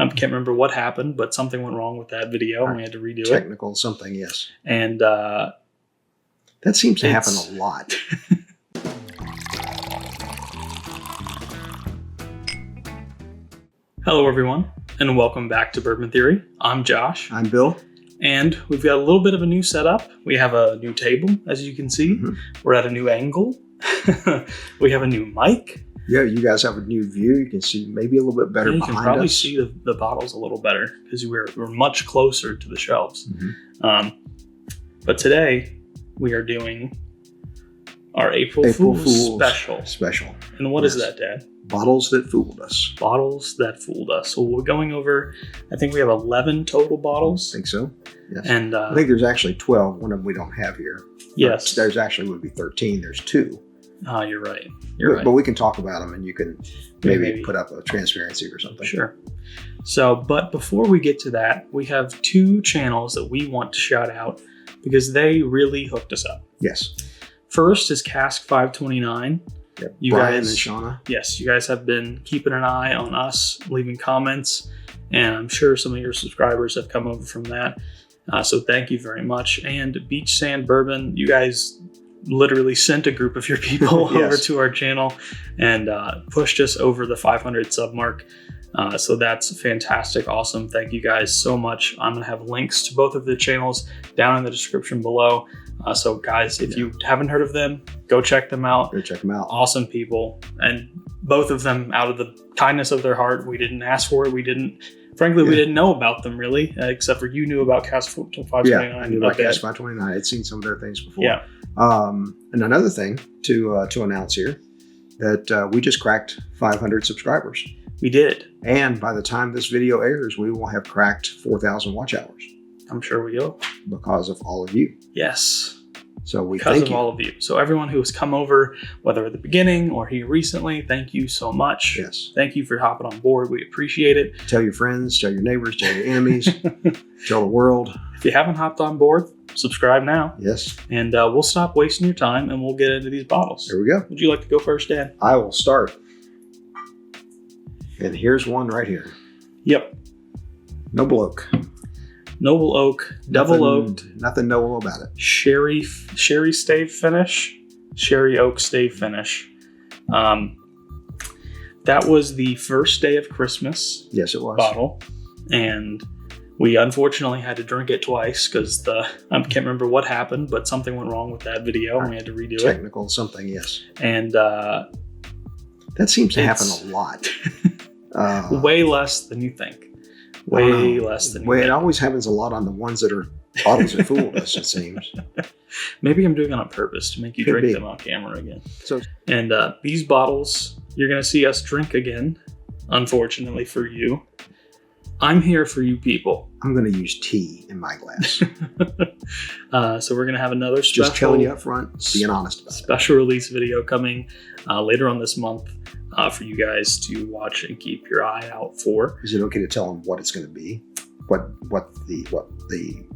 can't remember what happened, but something went wrong with that video and we had to redo Technical something, yes. And that seems to happen a lot. Hello, everyone, and welcome back to Bourbon Theory. I'm Josh. I'm Bill. And we've got a little bit of a new setup. We have a new table, as you can see. Mm-hmm. We're at a new angle. We have a new mic. Yeah, you guys have a new view. You can see maybe a little bit better behind us. You can probably see the bottles a little better because we're much closer to the shelves. Mm-hmm. But today we are doing our April Fool's special. And what is that, Dad? Bottles that fooled us. Bottles that fooled us. So we're going over, I think we have 11 total bottles. I think so. Yes. And I think there's actually 12. One of them we don't have here. Yes. There's actually would be 13. There's 2. Oh, you're right. But we can talk about them and you can maybe put up a transparency or something. Sure. So, but before we get to that, we have 2 channels that we want to shout out because they really hooked us up. Yes. First is Cask 529. Yep. Brian and Shauna. Yes, you guys have been keeping an eye on us, leaving comments, and I'm sure some of your subscribers have come over from that. So thank you very much. And Beach Sand Bourbon, you guys literally sent a group of your people yes. over to our channel and pushed us over the 500 sub mark. So that's fantastic. Awesome. Thank you guys so much. I'm going to have links to both of the channels down in the description below. So guys, if you haven't heard of them, go check them out. Go check them out. Awesome people. And both of them, out of the kindness of their heart, we didn't ask for it. We didn't know about them really, except for you knew about Cask 529. Yeah, I knew about Cask 529. I'd seen some of their things before. Yeah. And another thing to announce here, that we just cracked 500 subscribers. We did. And by the time this video airs, we will have cracked 4,000 watch hours. I'm sure we will. Because of all of you. Yes. So we because thank of you. all of you. So everyone who has come over, whether at the beginning or here recently, thank you so much. Yes. Thank you for hopping on board. We appreciate it. Tell your friends, tell your neighbors, tell your enemies, tell the world. If you haven't hopped on board, subscribe now. Yes. And we'll stop wasting your time and we'll get into these bottles. Here we go. Would you like to go first, Dad? I will start. And here's one right here. Yep. Noble Oak. Noble Oak, double oaked. Nothing noble about it. Sherry stave finish. Sherry oak stave finish. That was the first day of Christmas. Yes, it was. Bottle. And we unfortunately had to drink it twice because I can't remember what happened, but something went wrong with that video and we had to redo it. Technical something, yes. And that seems to happen a lot. Way less than you think. Way less than you think. It always happens a lot on the ones that are bottles that fooled us, it seems. Maybe I'm doing it on purpose to make you drink them on camera again. And these bottles, you're going to see us drink again, unfortunately for you. I'm here for you people. I'm going to use tea in my glass. So we're going to have another special... Just telling you up front, being honest about it. Special release video coming later on this month for you guys to watch and keep your eye out for. Is it okay to tell them what it's going to be? What the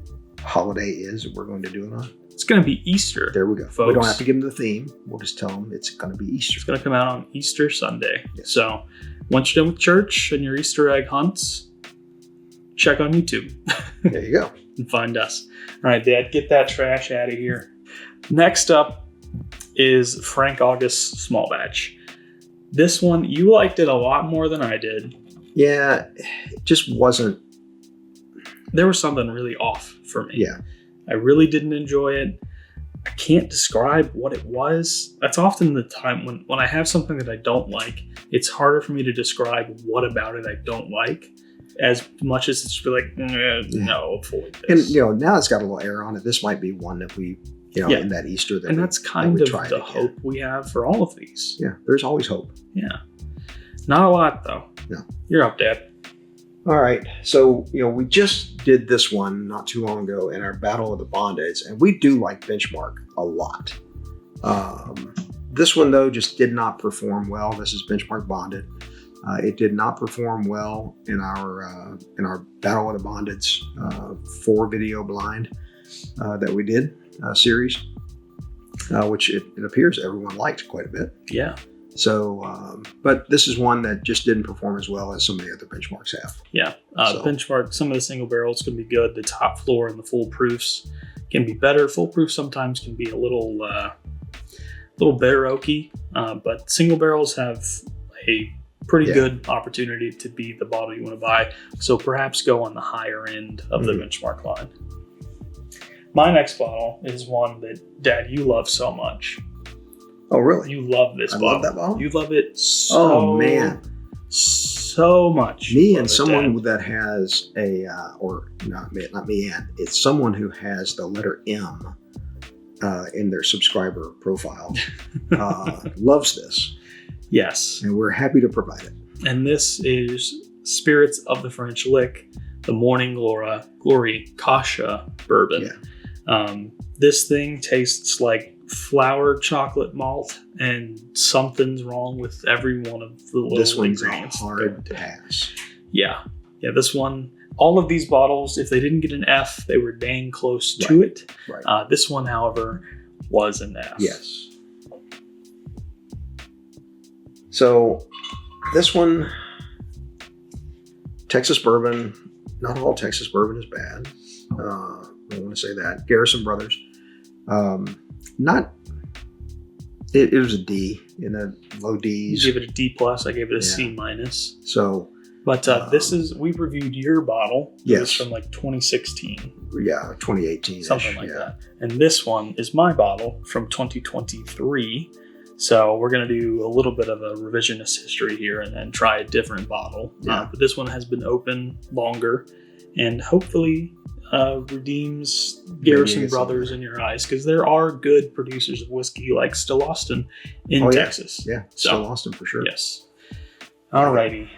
holiday is that we're going to do it on? It's going to be Easter. There we go. Folks. We don't have to give them the theme. We'll just tell them it's going to be Easter. It's going to come out on Easter Sunday. Yes. So once you're done with church and your Easter egg hunts, check on YouTube. There you go. And find us. All right, Dad, get that trash out of here. Next up is Frank August Small Batch. This one, you liked it a lot more than I did. Yeah, it just wasn't. There was something really off for me. Yeah. I really didn't enjoy it. I can't describe what it was. That's often the time when I have something that I don't like, it's harder for me to describe what about it I don't like, as much as it's just be like, no, avoid this. And, now it's got a little air on it. This might be one that we, in that Easter. And that's kind of the hope we have for all of these. Yeah, there's always hope. Yeah. Not a lot, though. No. You're up, Dad. All right. So, we just did this one not too long ago in our Battle of the Bondage, and we do like Benchmark a lot. This one, though, just did not perform well. This is Benchmark Bonded. It did not perform well in our Battle of the Bondage 4 video blind that we did series, which it appears everyone liked quite a bit. Yeah. So, but this is one that just didn't perform as well as some of the other benchmarks have. Yeah, benchmark, some of the single barrels can be good. The top floor and the full proofs can be better. Full proof sometimes can be a little bitter oaky, but single barrels have a pretty good opportunity to be the bottle you want to buy. So perhaps go on the higher end of the benchmark line. My next bottle is one that, Dad, you love so much. Oh, really? You love this bottle. I love that bottle? You love it so much. Me and someone that has or not me and, it's someone who has the letter M in their subscriber profile, loves this. Yes. And we're happy to provide it. And this is Spirits of the French Lick, the Morning Glory Kasha Bourbon. Yeah. This thing tastes like flour chocolate malt, and something's wrong with every one of the little this one's ingredients. A hard pass. Yeah. This one, all of these bottles, if they didn't get an F, they were dang close to it. Right. This one, however, was an F. Yes. So this one, Texas bourbon, not all Texas bourbon is bad. I want to say that. Garrison Brothers. It was a D, in the low Ds. You gave it a D+. I gave it a C-. So, but we reviewed your bottle. It was from like 2016. Yeah, 2018. Something like that. And this one is my bottle from 2023. So we're going to do a little bit of a revisionist history here and then try a different bottle. Yeah. But this one has been open longer and hopefully redeems Garrison Brothers in your eyes, because there are good producers of whiskey like Still Austin in Texas. Yeah, Still Austin for sure. Yes. Alrighty.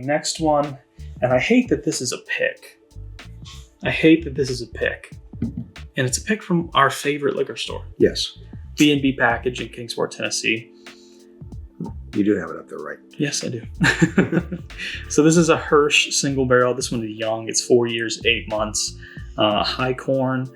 Next one. And I hate that this is a pick. And it's a pick from our favorite liquor store. Yes. B&B Package in Kingsport, Tennessee. You do have it up there, right? Yes, I do. So this is a Hirsch single barrel. This one is young. It's 4 years, 8 months. High corn.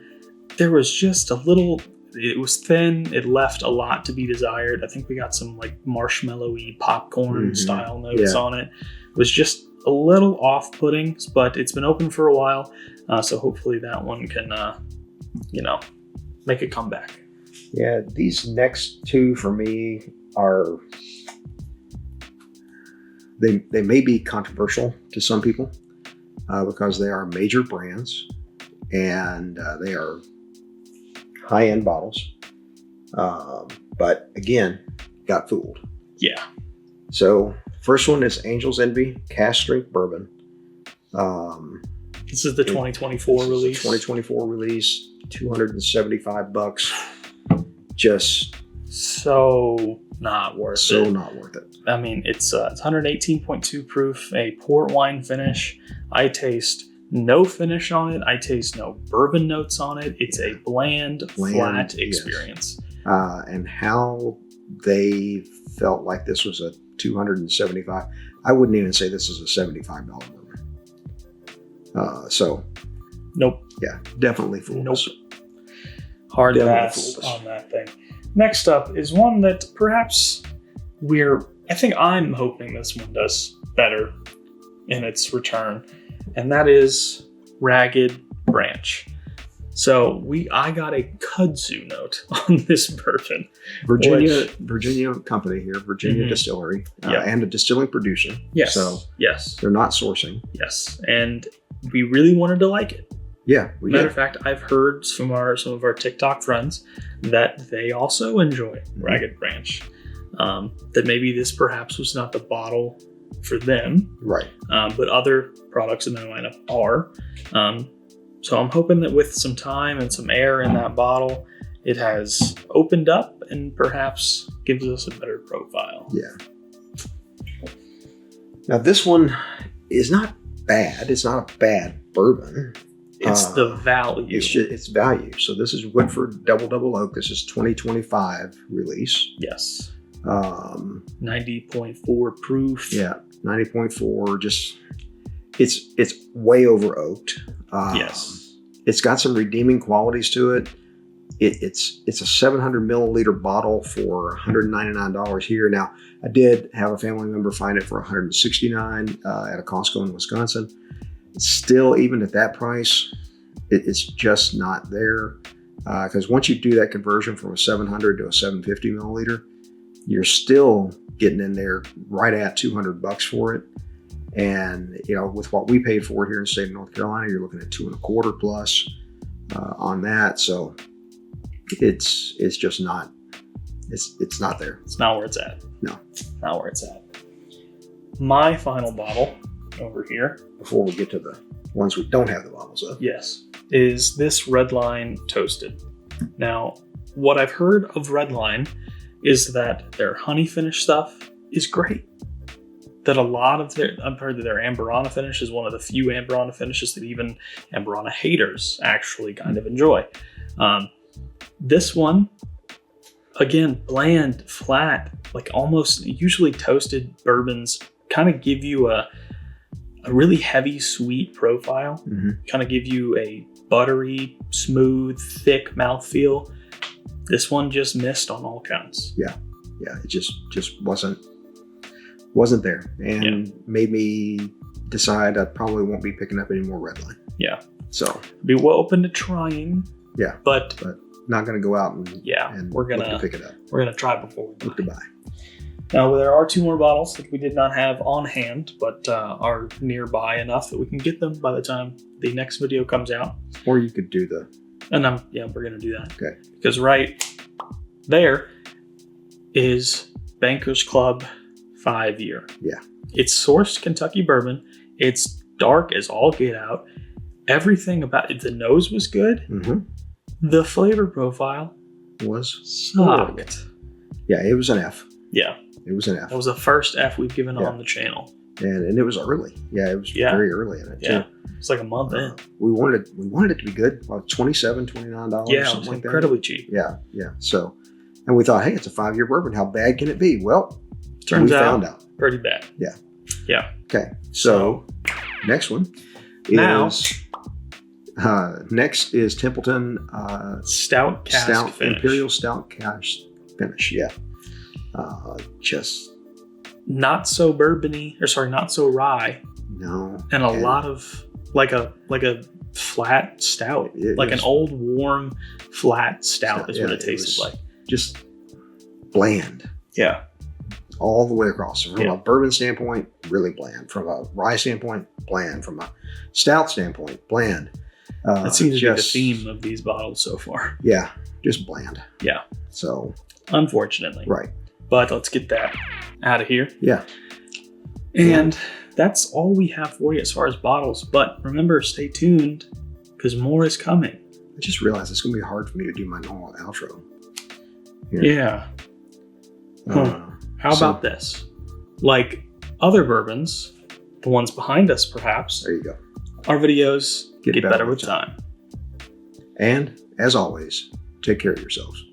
There was just a little, it was thin. It left a lot to be desired. I think we got some like marshmallowy popcorn style notes on it. It was just a little off-putting, but it's been open for a while. So hopefully that one can, make a comeback. Yeah, these next two for me are, they may be controversial to some people because they are major brands and they are high-end bottles. But again, got fooled. Yeah. So first one is Angel's Envy Cask Strength Bourbon. This is the 2024 release. 2024 release, $275. Just so not worth it. Not worth it. I mean, it's 118.2 proof, a port wine finish. I taste no finish on it. I taste no bourbon notes on it. It's a bland, flat experience. And how they felt like this was a $275. I wouldn't even say this is a $75 bourbon. Nope. Yeah, definitely fooled us. Hard pass on that thing. Next up is one that perhaps I think I'm hoping this one does better in its return, and that is Ragged Branch. So I got a kudzu note on this bourbon. Virginia company here, Virginia Distillery, and a distilling producer. Yes. So yes, they're not sourcing. Yes, and we really wanted to like it. Yeah, Matter of fact, I've heard from some of our TikTok friends that they also enjoy Ragged Branch. That maybe this perhaps was not the bottle for them, right? But other products in their lineup are. So I'm hoping that with some time and some air in that bottle, it has opened up and perhaps gives us a better profile. Yeah. Now this one is not bad. It's not a bad bourbon. It's the value. It's value. So this is Woodford Double Oak. This is 2025 release. Yes. 90.4 proof. Yeah, 90.4. Just it's way over oaked. Yes. It's got some redeeming qualities to it. it's a 700 milliliter bottle for $199 here. Now, I did have a family member find it for $169 at a Costco in Wisconsin. Still, even at that price, it's just not there. Because once you do that conversion from a 700 to a 750 milliliter, you're still getting in there right at $200 for it. And, you know, with what we paid for it here in the state of North Carolina, you're looking at $2.25 plus on that. So it's just not, it's not there. It's not where it's at. No. Not where it's at. My final bottle over here, Before we get to the ones we don't have the bottles of. yes, is this Redline Toasted. Now, what I've heard of Redline is that their honey finish stuff is great. That a lot of I've heard that their Amberana finish is one of the few Amberana finishes that even Amberana haters actually kind of enjoy. This one, again, bland, flat, like almost usually toasted bourbons kind of give you a really heavy, sweet profile, kind of give you a buttery, smooth, thick mouthfeel. This one just missed on all counts. Yeah, it just wasn't there, and made me decide I probably won't be picking up any more Redline. Yeah. So be well open to trying. Yeah. But not going to go out and we're gonna look to pick it up. We're gonna try before we look to buy. Now there are 2 more bottles that we did not have on hand, but are nearby enough that we can get them by the time the next video comes out. Or you could do the. And we're gonna do that. Okay. Because right there is Bankers Club 5-year. Yeah. It's sourced Kentucky bourbon. It's dark as all get out. Everything about it, the nose was good. The flavor profile was sucked. Yeah, it was an F. Yeah. It was an F. That was the first F we've given on the channel. And it was early. Yeah, it was very early in it too. It's like a month in. We wanted it to be good. About $27, $29. Yeah, something like incredibly that. cheap. Yeah. So, and we thought, hey, it's a 5-year bourbon. How bad can it be? Well, Turns out, found out pretty bad. Yeah. Okay. So next one is next is Templeton Stout cask finish. Imperial Stout cask finish. Yeah. Just not so bourbony, not so rye. No. And a lot of like a flat stout, like an old warm flat stout is what it tasted like. Just bland. Yeah. All the way across. From a bourbon standpoint, really bland. From a rye standpoint, bland. From a stout standpoint, bland. That seems to be the theme of these bottles so far. Yeah, just bland. Yeah. So, unfortunately. Right. But let's get that out of here. Yeah. And that's all we have for you as far as bottles. But remember, stay tuned because more is coming. I just realized it's going to be hard for me to do my normal outro. Here. Yeah. How about this? Like other bourbons, the ones behind us perhaps. There you go. Our videos get better with time. And as always, take care of yourselves.